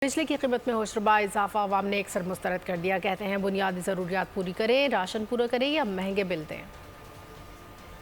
بجلی کی قیمت میں ہوشربا اضافہ عوام نے اکثر مسترد کر دیا۔ کہتے ہیں بنیادی ضروریات پوری کریں، راشن پورا کریں یا مہنگے بل دیں۔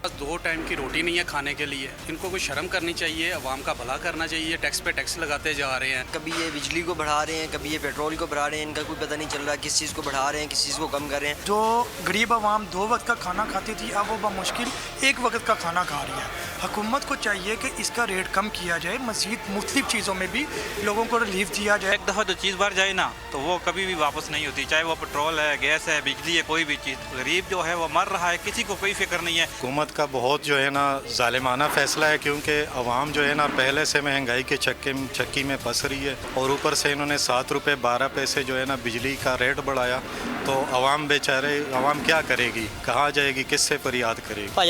بس 2 ٹائم کی روٹی نہیں ہے کھانے کے لیے، ان کو کوئی شرم کرنی چاہیے، عوام کا بھلا کرنا چاہیے۔ ٹیکس پہ ٹیکس لگاتے جا رہے ہیں، کبھی یہ بجلی کو بڑھا رہے ہیں، کبھی یہ پیٹرول کو بڑھا رہے ہیں، ان کا کوئی پتہ نہیں چل رہا کس چیز کو بڑھا رہے ہیں کس چیز کو کم کر رہے ہیں۔ جو غریب عوام 2 وقت کا کھانا کھاتی تھی اب وہ بمشکل 1 وقت کا کھانا کھا رہی ہے۔ حکومت کو چاہیے کہ اس کا ریٹ کم کیا جائے، مزید مختلف چیزوں میں بھی لوگوں کو ریلیف دیا جائے۔ ایک دفعہ جو چیز بڑھ جائے نا تو وہ کبھی بھی واپس نہیں ہوتی، چاہے وہ پیٹرول ہے، گیس ہے، بجلی ہے، کوئی بھی چیز۔ غریب جو ہے وہ مر رہا ہے، کسی کو کوئی فکر نہیں ہے۔ حکومت کا بہت جو ہے نا ظالمانہ فیصلہ ہے، کیونکہ عوام جو ہے نا پہلے سے مہنگائی کے چکی میں پھنس رہی ہے، اور اوپر سے انہوں نے 7 روپے 12 پیسے جو ہے نا بجلی کا ریٹ بڑھایا، تو عوام بیچارے عوام کیا کرے گی، کہاں جائے گی، کس سے فریاد کرے گی۔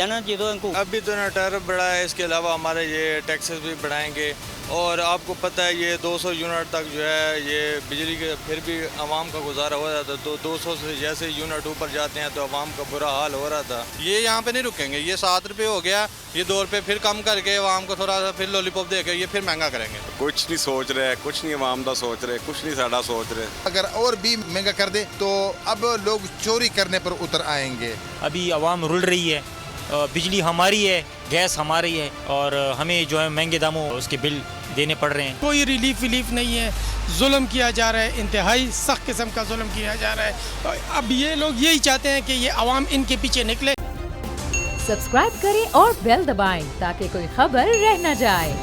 ابھی تو نا ٹیرف بڑھا ہے، اس کے علاوہ ہمارے یہ ٹیکسز بھی بڑھائیں گے، اور آپ کو پتہ ہے یہ 200 یونٹ تک جو ہے یہ بجلی کے پھر بھی عوام کا گزارا ہو جاتا ہے، تو 200 سے جیسے یونٹ اوپر جاتے ہیں تو عوام کا برا حال ہو رہا تھا۔ یہ یہاں پہ نہیں رکیں گے، یہ 7 روپے ہو گیا، یہ 2 روپے پھر کم کر کے عوام کو تھوڑا سا پھر لولی پاپ دے کے یہ پھر مہنگا کریں گے۔ کچھ نہیں سوچ رہے، کچھ نہیں عوام دا سوچ رہے، کچھ نہیں ساڈا سوچ رہے۔ اگر اور بھی مہنگا کر دے تو اب لوگ چوری کرنے پر اتر آئیں گے۔ ابھی عوام رل رہی ہے، بجلی ہماری ہے، گیس ہماری ہے، اور ہمیں جو ہے مہنگے داموں اس کے بل دینے پڑ رہے ہیں۔ کوئی ریلیف نہیں ہے، ظلم کیا جا رہا ہے، انتہائی سخت قسم کا ظلم کیا جا رہا ہے۔ اب یہ لوگ یہی چاہتے ہیں کہ یہ عوام ان کے پیچھے نکلے۔ سبسکرائب کریں اور بیل دبائیں تاکہ کوئی خبر رہ نہ جائے۔